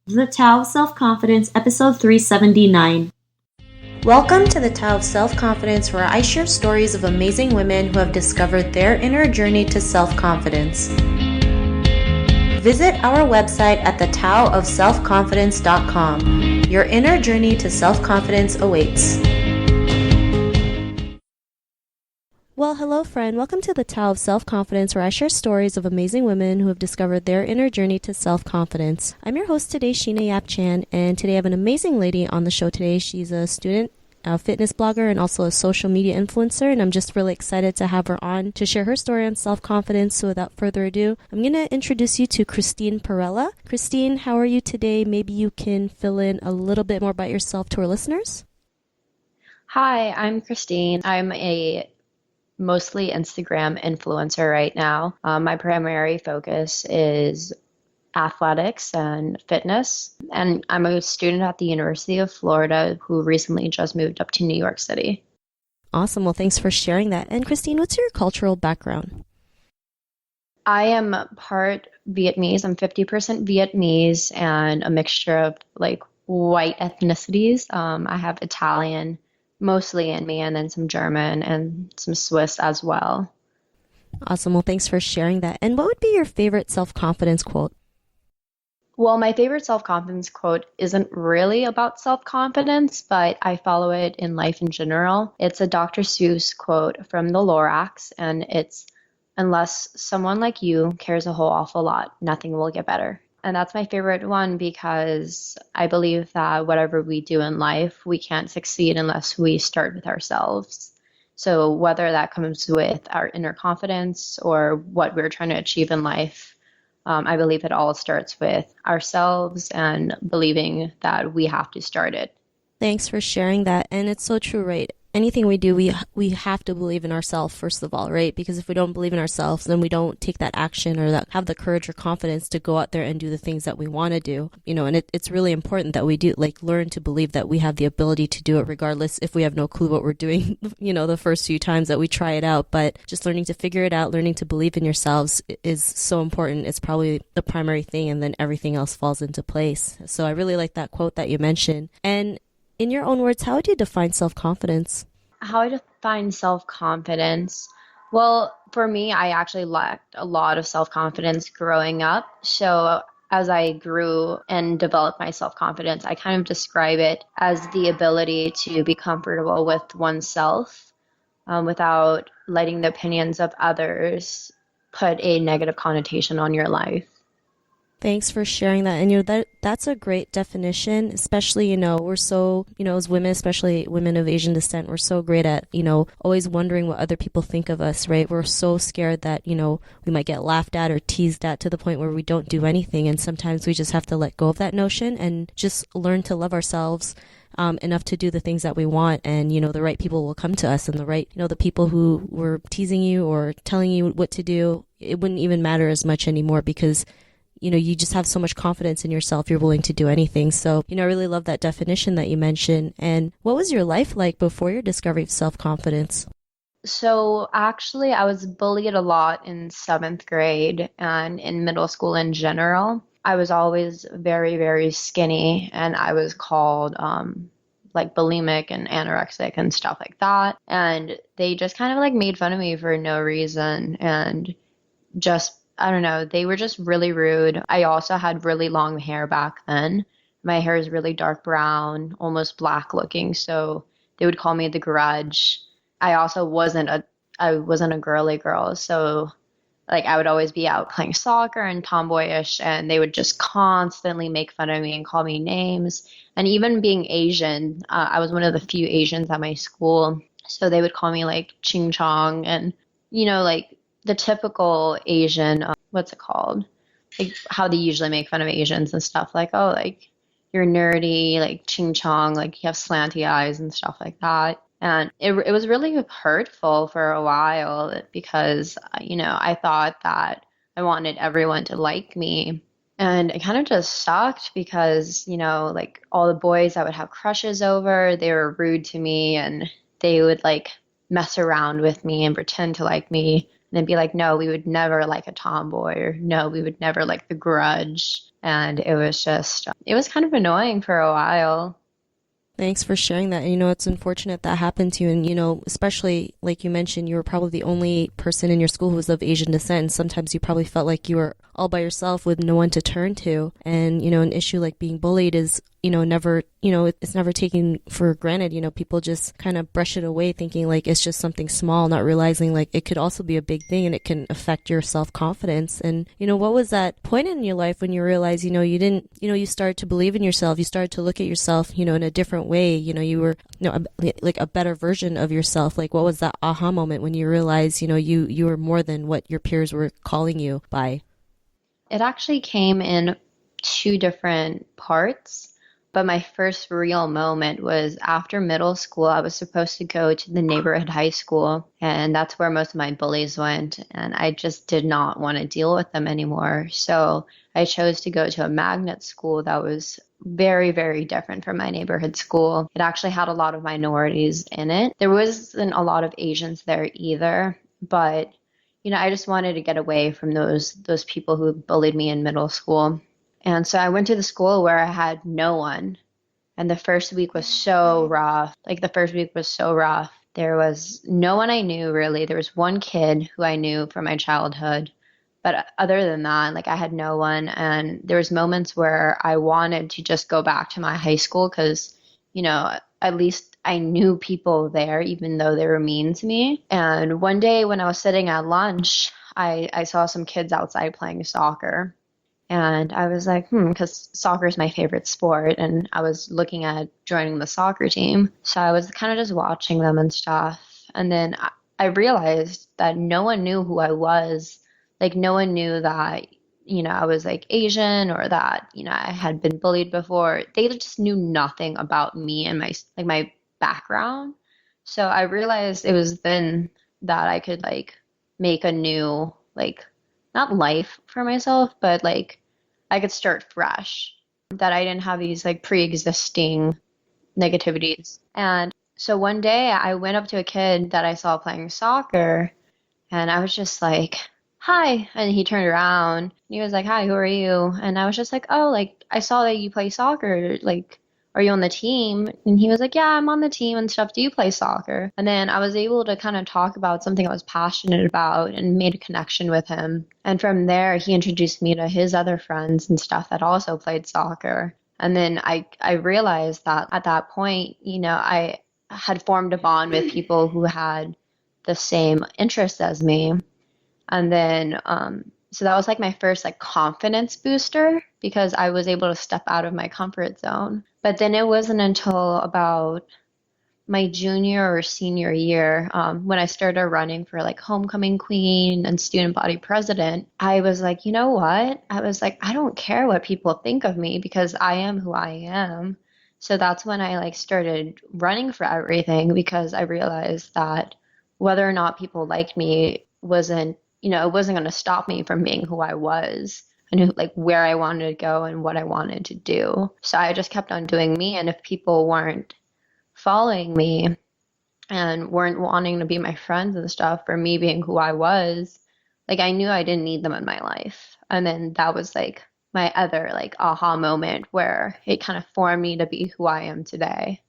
The Tao of Self-Confidence, episode 379. Welcome to the Tao of Self-Confidence, where I share stories of amazing women who have discovered their inner journey to self-confidence. Visit our website at thetaoofselfconfidence.com. Your inner journey to self-confidence awaits. Well, hello friend. Welcome to the Tao of Self-Confidence, where I share stories of amazing women who have discovered their inner journey to self-confidence. I'm your host today, Sheena Yap Chan, and today I have an amazing lady on the show today. She's a student, a fitness blogger, and also a social media influencer, and I'm just really excited to have her on to share her story on self-confidence. So without further ado, I'm going to introduce you to Christine Perrella. Christine, how are you today? Maybe you can fill in a little bit more about yourself to our listeners. Hi, I'm Christine. I'm a mostly Instagram influencer right now. My primary focus is athletics and fitness, and I'm a student at the University of Florida who recently just moved up to New York City. Awesome. Well, thanks for sharing that. And Christine, what's your cultural background? I am part Vietnamese. I'm 50% Vietnamese and a mixture of like white ethnicities. I have Italian mostly in me, and then some German and some Swiss as well. Awesome. Well, thanks for sharing that. And what would be your favorite self-confidence quote? Well, my favorite self-confidence quote isn't really about self-confidence, but I follow it in life in general. It's a Dr. Seuss quote from the Lorax, and it's, unless someone like you cares a whole awful lot, nothing will get better. And that's my favorite one because I believe that whatever we do in life, we can't succeed unless we start with ourselves. So whether that comes with our inner confidence or what we're trying to achieve in life, I believe it all starts with ourselves and believing that we have to start it. Thanks for sharing that. And it's so true, right? Anything we do, we have to believe in ourselves first of all, right? Because if we don't believe in ourselves, then we don't take that action or that have the courage or confidence to go out there and do the things that we want to do. And it's really important that we do learn to believe that we have the ability to do it regardless if we have no clue what we're doing, the first few times that we try it out. But just learning to figure it out, learning to believe in yourselves is so important. It's probably the primary thing, and then everything else falls into place. So I really like that quote that you mentioned. And in your own words, how would you define self-confidence? How I define self-confidence? Well, for me, I actually lacked a lot of self-confidence growing up. So as I grew and developed my self-confidence, I kind of describe it as the ability to be comfortable with oneself without letting the opinions of others put a negative connotation on your life. Thanks for sharing that. And that's a great definition, especially, we're so, as women, especially women of Asian descent, we're so great at, always wondering what other people think of us, right? We're so scared that, we might get laughed at or teased at to the point where we don't do anything. And sometimes we just have to let go of that notion and just learn to love ourselves enough to do the things that we want. And, the right people will come to us, and the people who were teasing you or telling you what to do, it wouldn't even matter as much anymore because you just have so much confidence in yourself, you're willing to do anything. So, I really love that definition that you mentioned. And what was your life like before your discovery of self-confidence? So actually, I was bullied a lot in seventh grade and in middle school in general. I was always very, very skinny, and I was called like bulimic and anorexic and stuff like that. And they just kind of like made fun of me for no reason and just I don't know, they were just really rude. I also had really long hair back then. My hair is really dark brown, almost black looking, so they would call me the Grudge. I also wasn't a girly girl, so like I would always be out playing soccer and tomboyish, and they would just constantly make fun of me and call me names. And even being Asian, I was one of the few Asians at my school, so they would call me like Ching Chong and like the typical Asian, what's it called? Like how they usually make fun of Asians and stuff like, oh, like you're nerdy, like ching chong, like you have slanty eyes and stuff like that. And it was really hurtful for a while because, I thought that I wanted everyone to like me. And it kind of just sucked because, like all the boys I would have crushes over, they were rude to me and they would like mess around with me and pretend to like me and then be like, no, we would never like a tomboy, or no, we would never like the grudge. And it was kind of annoying for a while. Thanks for sharing that. And, it's unfortunate that happened to you. And, especially like you mentioned, you were probably the only person in your school who was of Asian descent. And sometimes you probably felt like you were all by yourself with no one to turn to. And, an issue like being bullied is, never, it's never taken for granted. People just kind of brush it away thinking like it's just something small, not realizing like it could also be a big thing and it can affect your self-confidence. And, what was that point in your life when you realized, you didn't, you started to believe in yourself, you started to look at yourself, in a different way, you were, like a better version of yourself. Like what was that aha moment when you realized, you were more than what your peers were calling you by? It actually came in two different parts. But my first real moment was after middle school. I was supposed to go to the neighborhood high school, and that's where most of my bullies went. And I just did not want to deal with them anymore. So I chose to go to a magnet school that was very, very different from my neighborhood school. It actually had a lot of minorities in it. There wasn't a lot of Asians there either, but I just wanted to get away from those people who bullied me in middle school. And so I went to the school where I had no one. And the first week was so rough. Like the first week was so rough. There was no one I knew really. There was one kid who I knew from my childhood. But other than that, like I had no one. And there was moments where I wanted to just go back to my high school because, at least I knew people there, even though they were mean to me. And one day when I was sitting at lunch, I saw some kids outside playing soccer. And I was like, because soccer is my favorite sport. And I was looking at joining the soccer team. So I was kind of just watching them and stuff. And then I realized that no one knew who I was. Like, no one knew that, I was like Asian or that, I had been bullied before. They just knew nothing about me and my background. So I realized it was then that I could like make a new, like, not life for myself, but like I could start fresh, that I didn't have these like pre-existing negativities. And so one day I went up to a kid that I saw playing soccer and I was just like, hi. And he turned around and he was like, hi, who are you? And I was just like, oh, like I saw that you play soccer. Like, are you on the team? And he was like, yeah, I'm on the team and stuff. Do you play soccer? And then I was able to kind of talk about something I was passionate about and made a connection with him. And from there, he introduced me to his other friends and stuff that also played soccer. And then I realized that at that point, I had formed a bond with people who had the same interests as me. And then, so that was like my first like confidence booster because I was able to step out of my comfort zone. But then it wasn't until about my junior or senior year, when I started running for like homecoming queen and student body president, I was like, you know what? I was like, I don't care what people think of me because I am who I am. So that's when I like started running for everything because I realized that whether or not people liked me wasn't, it wasn't going to stop me from being who I was and who, like where I wanted to go and what I wanted to do. So I just kept on doing me. And if people weren't following me and weren't wanting to be my friends and stuff for me being who I was, like I knew I didn't need them in my life. And then that was like my other like aha moment where it kind of formed me to be who I am today.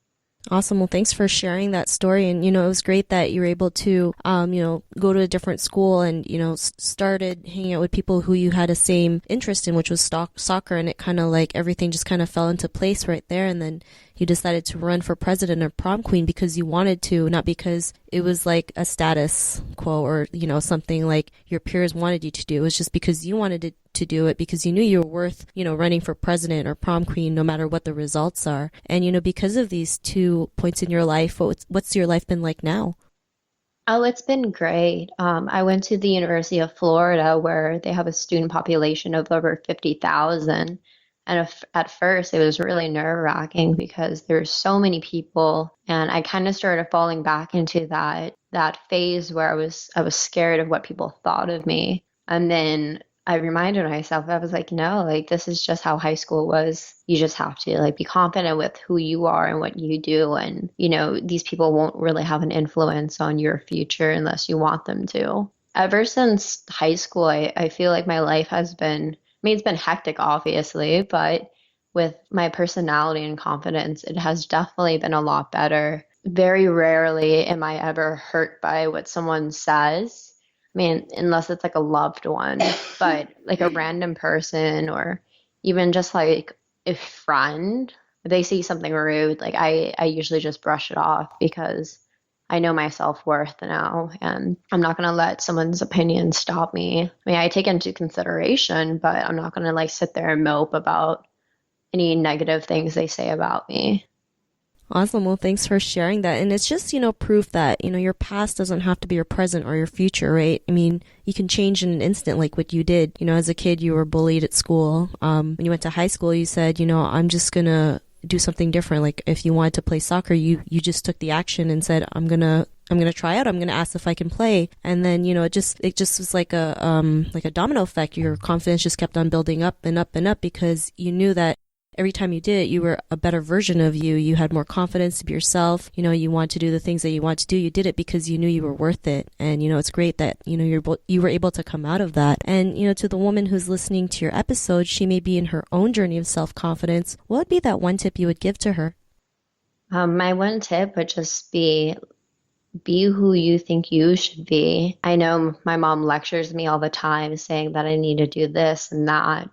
Awesome. Well, thanks for sharing that story. And, it was great that you were able to, go to a different school and, started hanging out with people who you had the same interest in, which was soccer. And it kind of like everything just kind of fell into place right there. And then you decided to run for president or prom queen because you wanted to, not because it was like a status quo or, something like your peers wanted you to do. It was just because you wanted to do it because you knew you were worth, running for president or prom queen, no matter what the results are. And, because of these 2 points in your life, what's your life been like now? Oh, it's been great. I went to the University of Florida where they have a student population of over 50,000. And at first, it was really nerve-wracking because there's so many people, and I kind of started falling back into that phase where I was scared of what people thought of me. And then I reminded myself, I was like, no, like this is just how high school was. You just have to like be confident with who you are and what you do. And, these people won't really have an influence on your future unless you want them to. Ever since high school, I feel like my life has been, I mean, it's been hectic, obviously, but with my personality and confidence, it has definitely been a lot better. Very rarely am I ever hurt by what someone says. I mean, unless it's like a loved one, but like a random person or even just like a friend, if they say something rude, like I usually just brush it off because I know my self-worth now, and I'm not going to let someone's opinion stop me. I mean, I take into consideration, but I'm not going to like sit there and mope about any negative things they say about me. Awesome. Well, thanks for sharing that. And it's just, proof that, your past doesn't have to be your present or your future, right? I mean, you can change in an instant like what you did. As a kid, you were bullied at school. When you went to high school, you said, I'm just going to do something different. Like if you wanted to play soccer, you just took the action and said, I'm gonna try out. I'm gonna ask if I can play. And then, it just was like a domino effect. Your confidence just kept on building up and up and up because you knew that every time you did it, you were a better version of you. You had more confidence to be yourself. You wanted to do the things that you wanted to do. You did it because you knew you were worth it. And, it's great that, you were able to come out of that. And, to the woman who's listening to your episode, she may be in her own journey of self-confidence. What would be that one tip you would give to her? My one tip would just be who you think you should be. I know my mom lectures me all the time saying that I need to do this and that.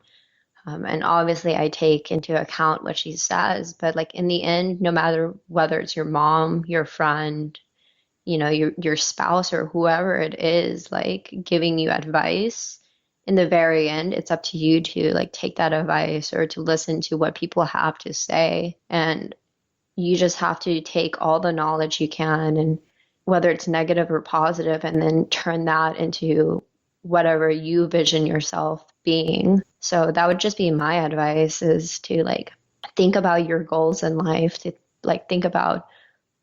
And obviously, I take into account what she says, but like in the end, no matter whether it's your mom, your friend, your spouse or whoever it is, like giving you advice, in the very end, it's up to you to like take that advice or to listen to what people have to say. And you just have to take all the knowledge you can, and whether it's negative or positive, and then turn that into whatever you vision yourself being. So that would just be my advice, is to like think about your goals in life, to like think about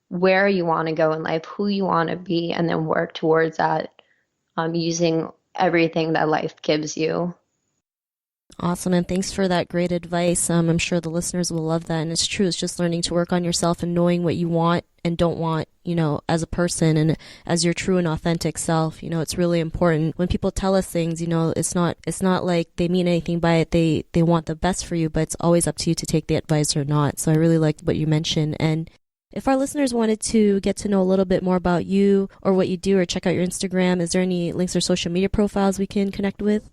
where you want to go in life, who you want to be, and then work towards that, using everything that life gives you. Awesome. And thanks for that great advice. I'm sure the listeners will love that. And it's true. It's just learning to work on yourself and knowing what you want and don't want, as a person and as your true and authentic self. It's really important. When people tell us things, it's not like they mean anything by it. They want the best for you, but it's always up to you to take the advice or not. So I really liked what you mentioned. And if our listeners wanted to get to know a little bit more about you or what you do or check out your Instagram, is there any links or social media profiles we can connect with?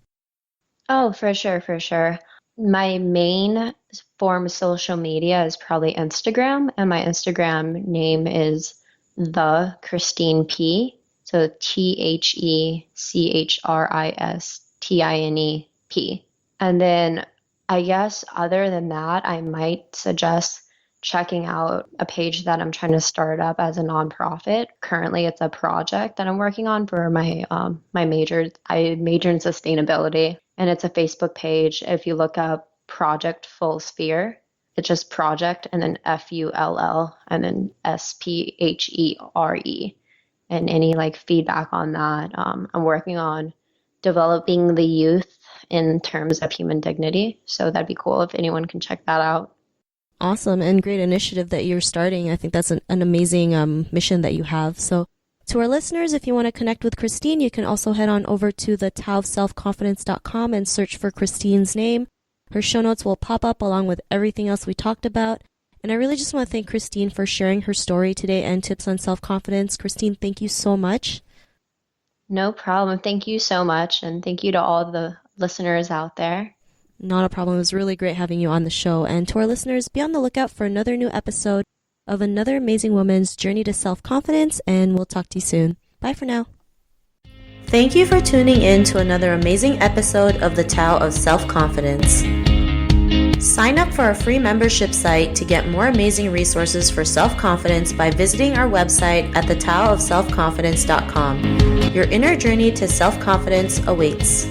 Oh, for sure, for sure. My main form of social media is probably Instagram, and my Instagram name is the Christine P. So TheChristineP. And then I guess other than that, I might suggest checking out a page that I'm trying to start up as a nonprofit. Currently, it's a project that I'm working on for my major. I major in sustainability, and it's a Facebook page. If you look up Project Full Sphere, it's just project and then FULL and then SPHERE. And any like feedback on that, I'm working on developing the youth in terms of human dignity. So that'd be cool if anyone can check that out. Awesome and great initiative that you're starting. I think that's an amazing mission that you have. So to our listeners, if you want to connect with Christine, you can also head on over to the taoofselfconfidence.com and search for Christine's name. Her show notes will pop up along with everything else we talked about. And I really just want to thank Christine for sharing her story today and tips on self-confidence. Christine, thank you so much. No problem. Thank you so much. And thank you to all the listeners out there. Not a problem. It was really great having you on the show. And to our listeners, be on the lookout for another new episode of another amazing woman's journey to self-confidence, and we'll talk to you soon. Bye for now. Thank you for tuning in to another amazing episode of the Tao of Self-Confidence. Sign up for our free membership site to get more amazing resources for self-confidence by visiting our website at thetaoofselfconfidence.com. Your inner journey to self-confidence awaits.